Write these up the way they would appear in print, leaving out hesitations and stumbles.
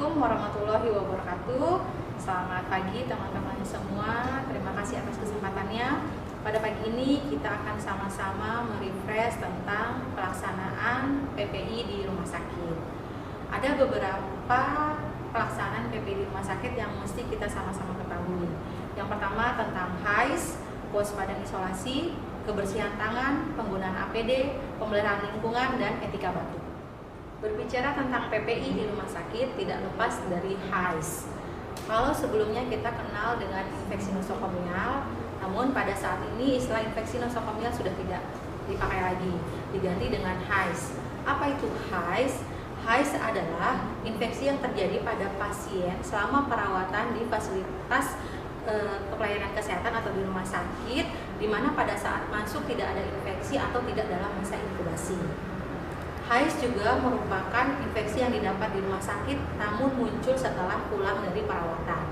Assalamualaikum warahmatullahi wabarakatuh. Selamat pagi teman-teman semua. Terima kasih atas kesempatannya. Pada pagi ini kita akan sama-sama merefresh tentang pelaksanaan PPI di rumah sakit. Ada beberapa pelaksanaan PPI di rumah sakit yang mesti kita sama-sama ketahui. Yang pertama tentang HAIS, kewaspadaan isolasi, kebersihan tangan, penggunaan APD, pemeliharaan lingkungan, dan etika batuk. Berbicara tentang PPI di rumah sakit tidak lepas dari HAIS. Kalau sebelumnya kita kenal dengan infeksi nosokomial, namun pada saat ini istilah infeksi nosokomial sudah tidak dipakai lagi, diganti dengan HAIS. Apa itu HAIS? HAIS adalah infeksi yang terjadi pada pasien selama perawatan di fasilitas pelayanan kesehatan atau di rumah sakit, di mana pada saat masuk tidak ada infeksi atau tidak dalam masa inkubasi. HAIS juga merupakan infeksi yang didapat di rumah sakit namun muncul setelah pulang dari perawatan.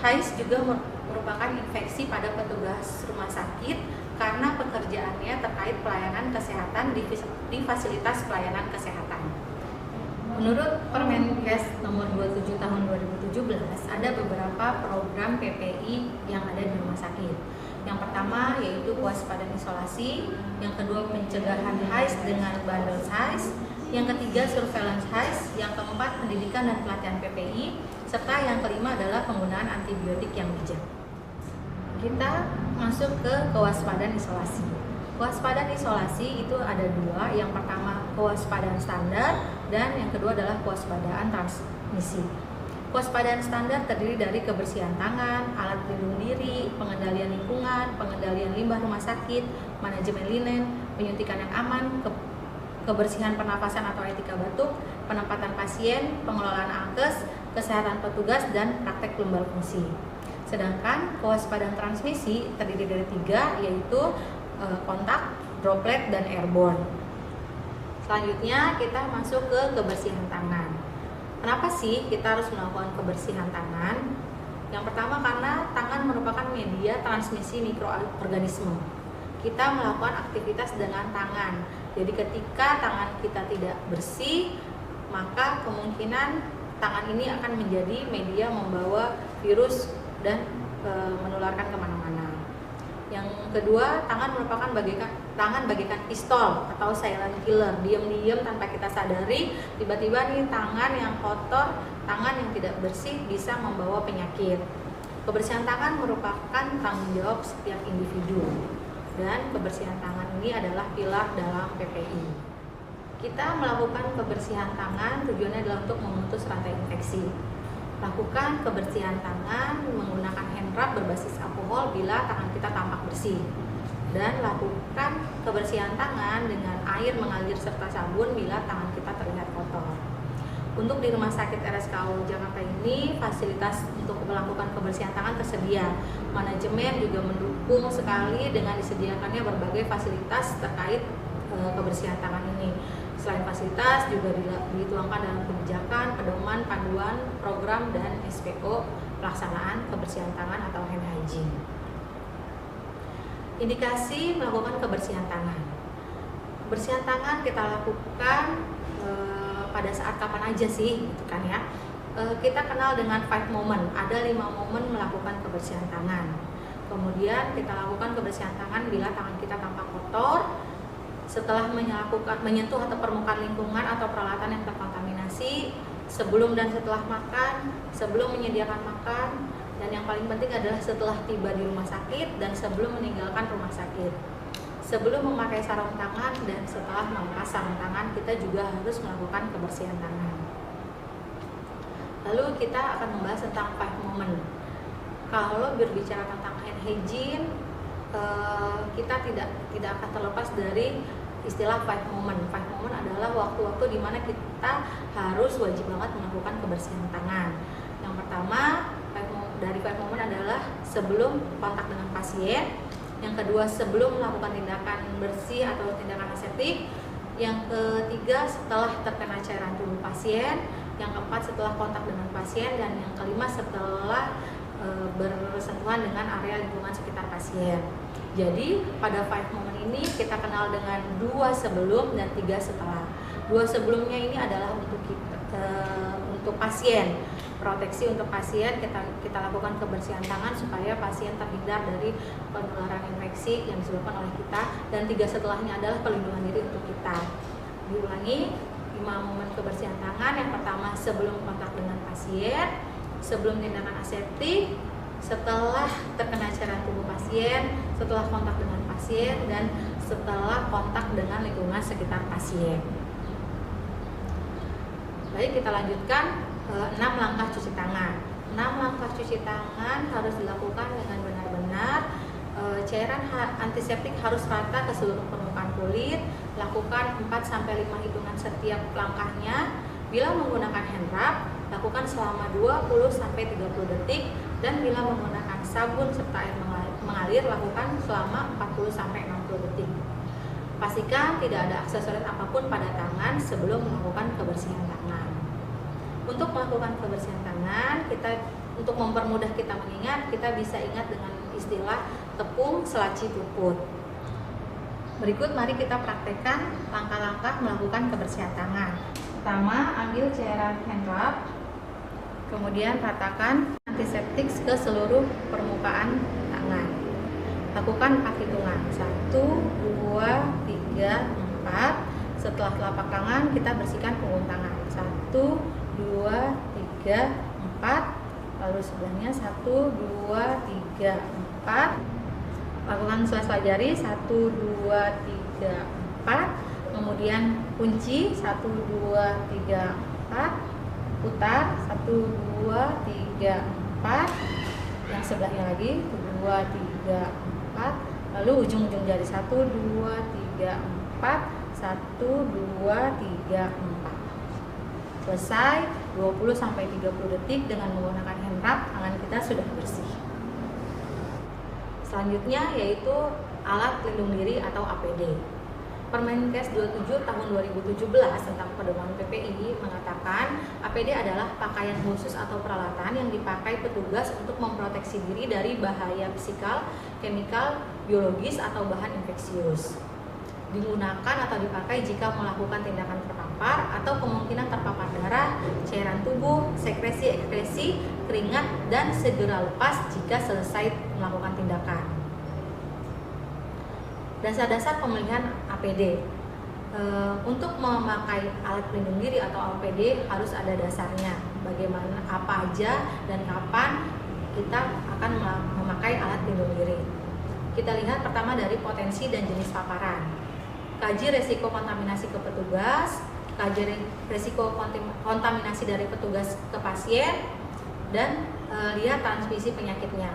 HAIS juga merupakan infeksi pada petugas rumah sakit karena pekerjaannya terkait pelayanan kesehatan di fasilitas pelayanan kesehatan. Menurut Permenkes nomor 27 tahun 2017 ada beberapa program PPI yang ada di rumah sakit. Yang pertama yaitu kewaspadaan isolasi, yang kedua pencegahan HAIS dengan bundle HAIS, yang ketiga surveillance HAIS, yang keempat pendidikan dan pelatihan PPI, serta yang kelima adalah penggunaan antibiotik yang bijak. Kita masuk ke kewaspadaan isolasi. Kewaspadaan isolasi itu ada dua, yang pertama kewaspadaan standar dan yang kedua adalah kewaspadaan transmisi. Kewaspadaan standar terdiri dari kebersihan tangan, alat pelindung diri, pengendalian lingkungan, pengendalian limbah rumah sakit, manajemen linen, penyuntikan yang aman, kebersihan pernapasan atau etika batuk, penempatan pasien, pengelolaan alkes, kesehatan petugas, dan praktek lumbar fungsi. Sedangkan kewaspadaan transmisi terdiri dari tiga, yaitu kontak, droplet, dan airborne. Selanjutnya kita masuk ke kebersihan tangan. Kenapa sih kita harus melakukan kebersihan tangan? Yang pertama karena tangan merupakan media transmisi mikroorganisme. Kita melakukan aktivitas dengan tangan. Jadi ketika tangan kita tidak bersih, maka kemungkinan tangan ini akan menjadi media membawa virus dan menularkan kemana-mana. Yang kedua, tangan merupakan bagaikan pistol atau silent killer. Diam-diam tanpa kita sadari, tiba-tiba nih tangan yang kotor, tangan yang tidak bersih bisa membawa penyakit. Kebersihan tangan merupakan tanggung jawab setiap individu. Dan kebersihan tangan ini adalah pilar dalam PPI. Kita melakukan kebersihan tangan tujuannya adalah untuk memutus rantai infeksi. Lakukan kebersihan tangan menggunakan hand rub berbasis alkohol bila tangan kita tampak bersih. Dan lakukan kebersihan tangan dengan air mengalir serta sabun bila tangan kita terlihat kotor. Untuk di Rumah Sakit RSKO Jakarta ini, fasilitas untuk melakukan kebersihan tangan tersedia. Manajemen juga mendukung sekali dengan disediakannya berbagai fasilitas terkait kebersihan tangan ini. Selain fasilitas juga dituangkan dalam kebijakan, pedoman, panduan, program, dan SPO pelaksanaan kebersihan tangan atau hand hygiene. Indikasi melakukan kebersihan tangan. Kebersihan tangan kita lakukan pada saat kapan aja sih, gitu kan ya. Kita kenal dengan 5 moment. Ada 5 momen melakukan kebersihan tangan. Kemudian kita lakukan kebersihan tangan bila tangan kita tampak kotor, setelah menyentuh atau permukaan lingkungan atau peralatan yang terkontaminasi, sebelum dan setelah makan, sebelum menyediakan makan, dan yang paling penting adalah setelah tiba di rumah sakit dan sebelum meninggalkan rumah sakit. Sebelum memakai sarung tangan dan setelah melepas sarung tangan, kita juga harus melakukan kebersihan tangan. Lalu kita akan membahas tentang 5 moment. Kalau berbicara tentang hand hygiene, kita tidak akan terlepas dari istilah 5 moment. 5 moment adalah waktu-waktu di mana kita harus wajib banget melakukan kebersihan tangan. Yang pertama dari 5 moment adalah sebelum kontak dengan pasien. Yang kedua sebelum melakukan tindakan bersih atau tindakan aseptik. Yang ketiga setelah terkena cairan tubuh pasien. Yang keempat setelah kontak dengan pasien. Dan yang kelima setelah bersentuhan dengan area lingkungan sekitar pasien. Jadi pada 5 moment ini kita kenal dengan 2 sebelum dan 3 setelah. 2 sebelumnya ini adalah untuk untuk pasien. Proteksi untuk pasien, kita lakukan kebersihan tangan supaya pasien terhindar dari penularan infeksi yang disebabkan oleh kita. Dan 3 setelahnya adalah perlindungan diri untuk kita. Diulangi, 5 momen kebersihan tangan. Yang pertama, sebelum kontak dengan pasien, sebelum tindakan aseptik, setelah terkena cairan tubuh pasien, setelah kontak dengan pasien, dan setelah kontak dengan lingkungan sekitar pasien. Baik, kita lanjutkan 6 langkah cuci tangan. 6 langkah cuci tangan harus dilakukan dengan benar-benar. Cairan antiseptik harus rata ke seluruh permukaan kulit. Lakukan 4-5 hitungan setiap langkahnya. Bila menggunakan hand rub, lakukan selama 20-30 detik. Dan bila menggunakan sabun serta air mengalir, lakukan selama 40-60 detik. Pastikan tidak ada aksesoris apapun pada tangan sebelum melakukan kebersihan tangan. Untuk melakukan kebersihan tangan, untuk mempermudah kita mengingat, kita bisa ingat dengan istilah tepung selaci puput. Berikut mari kita praktekkan langkah-langkah melakukan kebersihan tangan. Pertama, ambil cairan hand rub, kemudian ratakan antiseptik ke seluruh permukaan tangan. Lakukan 4 hitungan, 1, 2, 3, 4. Setelah telapak tangan, kita bersihkan punggung tangan. 1, 2, 3, 4. Lalu sebelahnya 1, 2, 3, 4. Lakukan sela-sela jari 1, 2, 3, 4. Kemudian kunci 1, 2, 3, 4. Putar 1, 2, 3, 4. Yang sebelahnya lagi 2, 3, 4. Lalu ujung-ujung jari 1, 2, 3, 4. 1, 2, 3, 4. Selesai 20-30 detik dengan menggunakan hand rub, tangan kita sudah bersih. Selanjutnya yaitu alat pelindung diri atau APD. Permenkes 27 tahun 2017 tentang pedoman PPI mengatakan APD adalah pakaian khusus atau peralatan yang dipakai petugas untuk memproteksi diri dari bahaya fisikal, kimikal, biologis atau bahan infeksius. Digunakan atau dipakai jika melakukan tindakan terpapar atau kemungkinan terpapar darah, cairan tubuh, sekresi, ekskresi, keringat, dan segera lepas jika selesai melakukan tindakan. Dasar-dasar pemilihan APD. Untuk memakai alat pelindung diri atau APD harus ada dasarnya. Bagaimana, apa aja, dan kapan kita akan memakai alat pelindung diri. Kita lihat pertama dari potensi dan jenis paparan. Kaji resiko kontaminasi ke petugas, kaji resiko kontaminasi dari petugas ke pasien, dan lihat transmisi penyakitnya,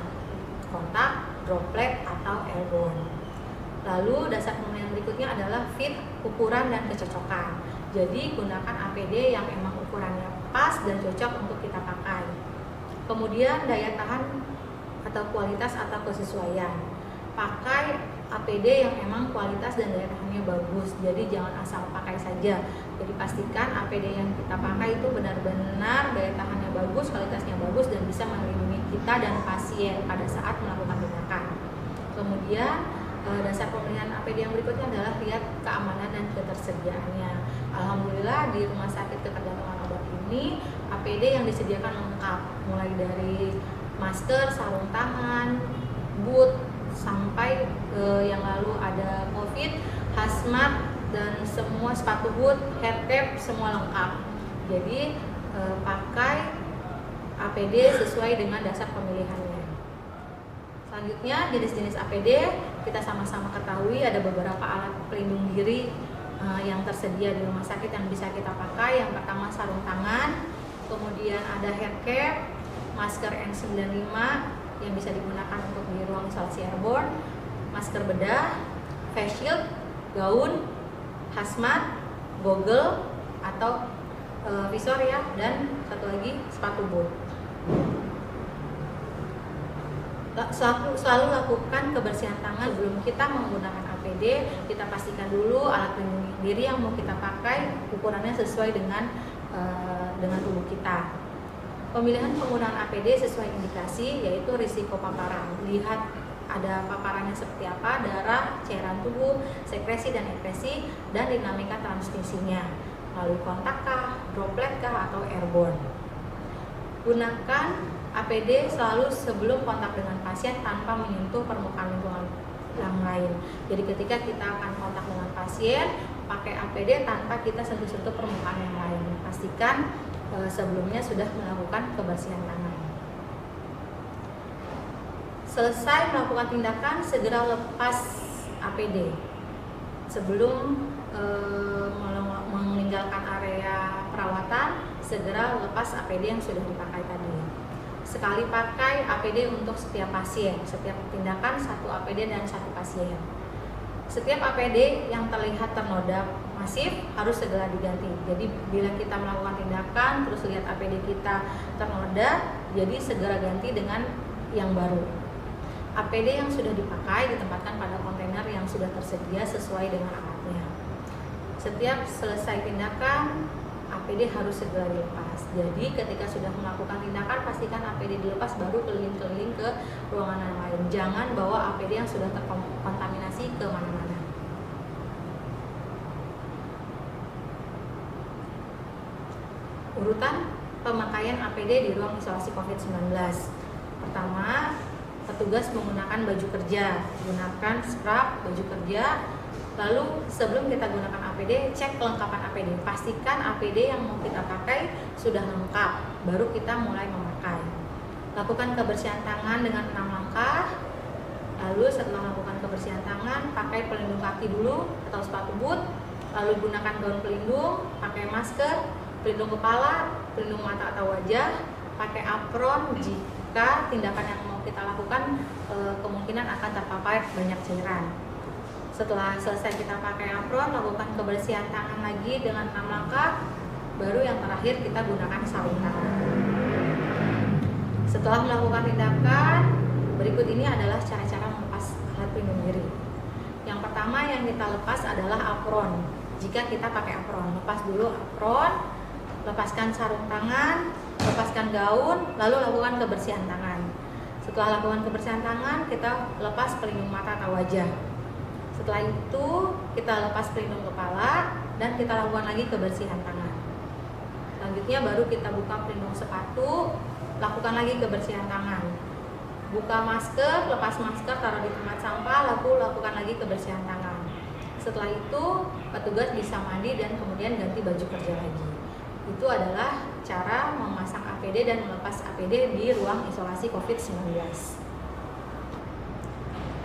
kontak, droplet, atau airborne. Lalu dasar pemilihan berikutnya adalah fit, ukuran, dan kecocokan. Jadi gunakan APD yang memang ukurannya pas dan cocok untuk kita pakai. Kemudian daya tahan atau kualitas atau kesesuaian. Pakai APD yang memang kualitas dan daya tahannya bagus. Jadi jangan asal pakai saja. Jadi pastikan APD yang kita pakai itu benar-benar daya tahannya bagus, kualitasnya bagus, dan bisa melindungi kita dan pasien pada saat melakukan tindakan. Kemudian dasar pemilihan APD yang berikutnya adalah lihat keamanan dan ketersediaannya. Alhamdulillah di Rumah Sakit Ketergantungan Obat ini APD yang disediakan lengkap, mulai dari masker, sarung tangan, boot, sampai yang lalu ada COVID, hazmat, dan semua sepatu boot, head cap, semua lengkap. Jadi pakai APD sesuai dengan dasar pemilihannya. Selanjutnya jenis-jenis APD kita sama-sama ketahui ada beberapa alat pelindung diri yang tersedia di rumah sakit yang bisa kita pakai. Yang pertama sarung tangan, kemudian ada head cap, masker N95 yang bisa digunakan untuk di ruang isolasi airborne, masker bedah, face shield, gaun, hazmat, goggle atau visor ya, dan satu lagi sepatu boot. Selalu lakukan kebersihan tangan sebelum kita menggunakan APD. Kita pastikan dulu alat pelindung diri yang mau kita pakai ukurannya sesuai dengan tubuh kita. Pemilihan penggunaan APD sesuai indikasi, yaitu risiko paparan. Lihat ada paparannya seperti apa, darah, cairan tubuh, sekresi dan ekskresi, dan dinamika transmisinya. Lalu kontak kah, droplet kah, atau airborne. Gunakan APD selalu sebelum kontak dengan pasien tanpa menyentuh permukaan lingkungan yang lain. Jadi ketika kita akan kontak dengan pasien, pakai APD tanpa kita sentuh-sentuh permukaan yang lain. Pastikan sebelumnya sudah melakukan kebersihan tangan. Selesai melakukan tindakan, segera lepas APD. Sebelum meninggalkan area perawatan, segera lepas APD yang sudah dipakai tadi. Sekali pakai APD untuk setiap pasien. Setiap tindakan 1 APD dan 1 pasien. Setiap APD yang terlihat ternoda masif harus segera diganti. Jadi bila kita melakukan tindakan terus lihat APD kita ternoda, jadi segera ganti dengan yang baru. APD yang sudah dipakai ditempatkan pada kontainer yang sudah tersedia sesuai dengan alatnya. Setiap selesai tindakan, APD harus segera dilepas. Jadi ketika sudah melakukan tindakan, pastikan APD dilepas baru keliling-keliling ke ruangan yang lain. Jangan bawa APD yang sudah terkontaminasi ke mana-mana. Urutan pemakaian APD di ruang isolasi COVID-19. Pertama, petugas menggunakan baju kerja, gunakan scrub baju kerja. Lalu sebelum kita gunakan APD, cek kelengkapan APD. Pastikan APD yang mau kita pakai sudah lengkap, baru kita mulai memakai. Lakukan kebersihan tangan dengan 6 langkah. Lalu setelah melakukan kebersihan tangan, pakai pelindung kaki dulu atau sepatu boot. Lalu gunakan gaun pelindung, pakai masker, pelindung kepala, pelindung mata atau wajah, pakai apron jika tindakan yang mau kita lakukan kemungkinan akan terpapar banyak cairan. Setelah selesai kita pakai apron, lakukan kebersihan tangan lagi dengan 6 langkah. Baru yang terakhir kita gunakan sarung tangan. Setelah melakukan tindakan, berikut ini adalah cara-cara melepas alat pelindung diri. Yang pertama yang kita lepas adalah apron. Jika kita pakai apron, lepas dulu apron, lepaskan sarung tangan, lepaskan gaun, lalu lakukan kebersihan tangan. Setelah lakukan kebersihan tangan, kita lepas pelindung mata atau wajah. Setelah itu, kita lepas pelindung kepala dan kita lakukan lagi kebersihan tangan. Selanjutnya baru kita buka pelindung sepatu, lakukan lagi kebersihan tangan. Buka masker, lepas masker, taruh di tempat sampah, lalu lakukan lagi kebersihan tangan. Setelah itu, petugas bisa mandi dan kemudian ganti baju kerja lagi. Itu adalah cara memasang APD dan melepas APD di ruang isolasi COVID-19.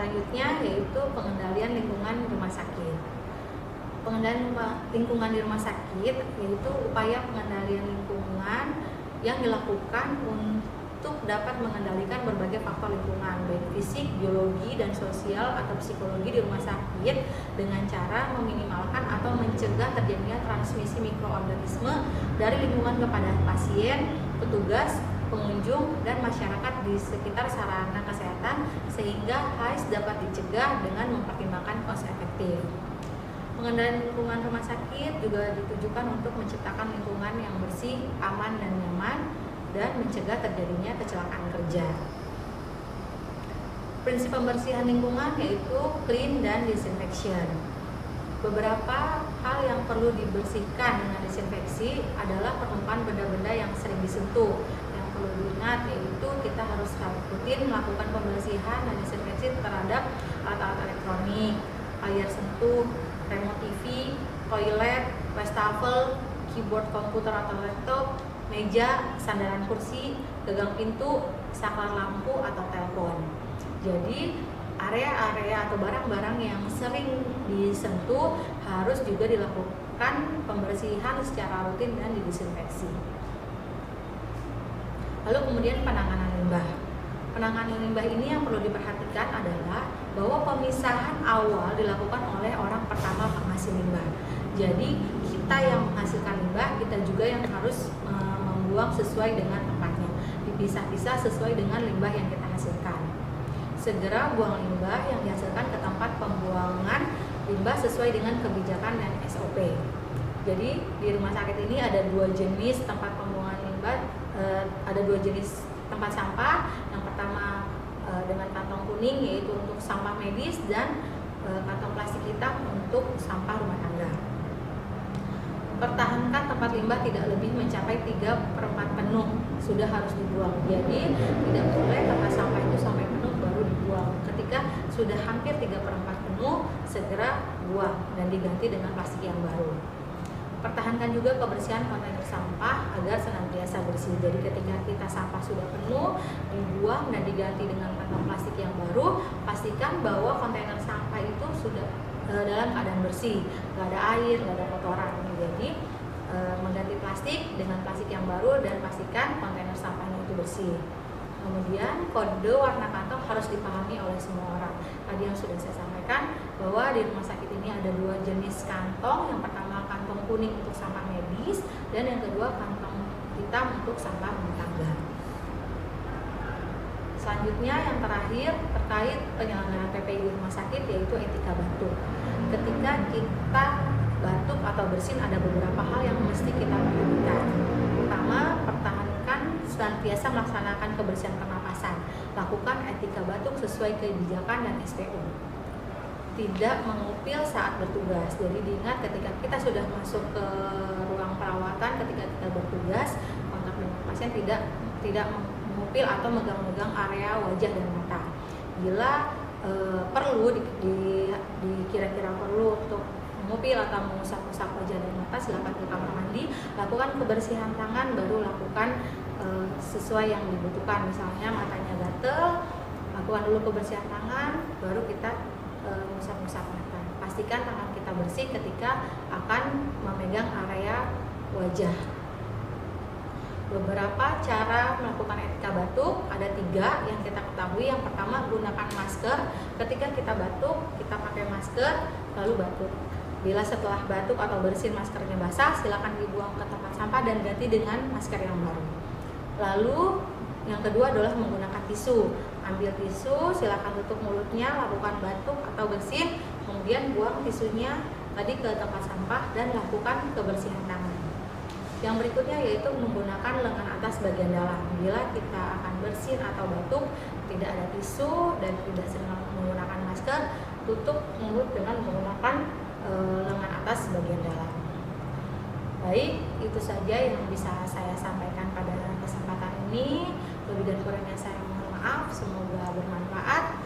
Selanjutnya yaitu pengendalian lingkungan rumah sakit. Pengendalian lingkungan di rumah sakit yaitu upaya pengendalian lingkungan yang dilakukan untuk dapat mengendalikan berbagai faktor lingkungan, baik fisik, biologi, dan sosial atau psikologi di rumah sakit dengan cara meminimalkan atau mencegah terjadinya transmisi mikroorganisme dari lingkungan kepada pasien, petugas, pengunjung, dan masyarakat di sekitar sarana kesehatan sehingga HAIS dapat dicegah dengan mempertimbangkan cost efektif. Pengendalian lingkungan rumah sakit juga ditujukan untuk menciptakan lingkungan yang bersih, aman, dan nyaman dan mencegah terjadinya kecelakaan kerja. Prinsip pembersihan lingkungan yaitu clean dan disinfection. Beberapa hal yang perlu dibersihkan dengan disinfeksi adalah permukaan benda-benda yang sering disentuh. Yang perlu diingat yaitu kita harus rutin melakukan pembersihan dan disinfeksi terhadap alat-alat elektronik, layar sentuh, remote TV, toilet, wastafel, keyboard komputer atau laptop, meja, sandaran kursi, gagang pintu, saklar lampu atau telepon. Jadi area-area atau barang-barang yang sering disentuh harus juga dilakukan pembersihan secara rutin dan didisinfeksi. Lalu kemudian penanganan limbah. Penanganan limbah ini yang perlu diperhatikan adalah bahwa pemisahan awal dilakukan oleh orang pertama penghasil limbah. Jadi kita yang menghasilkan limbah, kita juga yang harus membuang sesuai dengan tempatnya. Dipisah-pisah sesuai dengan limbah yang kita hasilkan. Segera buang limbah yang dihasilkan ke tempat pembuangan limbah sesuai dengan kebijakan dan SOP. Jadi di rumah sakit ini ada 2 jenis tempat pembuangan limbah, ada 2 jenis tempat sampah. Yang pertama dengan kantong kuning yaitu untuk sampah medis dan kantong plastik hitam untuk sampah rumah tangga. Pertahankan tempat limbah tidak lebih mencapai 3/4 penuh, sudah harus dibuang. Jadi tidak boleh tempat sampah itu sampai penuh baru dibuang. Ketika sudah hampir 3/4 penuh, segera buang dan diganti dengan plastik yang baru. Pertahankan juga kebersihan kontainer sampah agar senantiasa bersih. Jadi ketika kita sampah sudah penuh, dibuang dan diganti dengan kantong plastik yang baru, pastikan bahwa kontainer sampah itu sudah dalam keadaan bersih, nggak ada air, nggak ada kotoran. Jadi mengganti plastik dengan plastik yang baru dan pastikan kontainer sampahnya itu bersih. Kemudian kode warna kantong harus dipahami oleh semua orang. Tadi yang sudah saya sampaikan bahwa di rumah sakit ini ada 2 jenis kantong. Yang pertama kantong kuning untuk sampah medis dan yang kedua kantong hitam untuk sampah rumah tangga. Selanjutnya yang terakhir terkait penyelenggaraan PPI di rumah sakit yaitu etika batuk. Ketika kita batuk atau bersin ada beberapa hal yang mesti kita perhatikan. Pertama, pertahankan senantiasa melaksanakan kebersihan pernapasan. Lakukan etika batuk sesuai kebijakan dan SPO. Tidak mengupil saat bertugas. Jadi diingat ketika kita sudah masuk ke ruang perawatan, ketika kita bertugas, kontak dengan pasien tidak mengupil atau megang-megang area wajah dan mata. Bila perlu kira-kira perlu untuk mengupil atau mengusap-usap wajah dan mata, silakan ke kamar mandi, lakukan kebersihan tangan, baru lakukan sesuai yang dibutuhkan. Misalnya matanya gatel, lakukan dulu kebersihan tangan, baru kita mengusap-usap mata. Pastikan tangan kita bersih ketika akan memegang area wajah. Beberapa cara melakukan etika batuk ada 3 yang kita ketahui. Yang pertama, gunakan masker. Ketika kita batuk, kita pakai masker lalu batuk. Bila setelah batuk atau bersin maskernya basah, silakan dibuang ke tempat sampah dan ganti dengan masker yang baru. Lalu yang kedua adalah menggunakan tisu. Ambil tisu, silakan tutup mulutnya, lakukan batuk atau bersin, kemudian buang tisunya tadi ke tempat sampah dan lakukan kebersihan tangan. Yang berikutnya yaitu menggunakan lengan atas bagian dalam. Bila kita akan bersin atau batuk, tidak ada tisu dan tidak sedang menggunakan masker, tutup mulut dengan menggunakan lengan atas bagian dalam. Baik, itu saja yang bisa saya sampaikan pada kesempatan ini. Lebih dan kurangnya saya mohon maaf, semoga bermanfaat.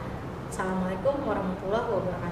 Assalamualaikum warahmatullahi wabarakatuh.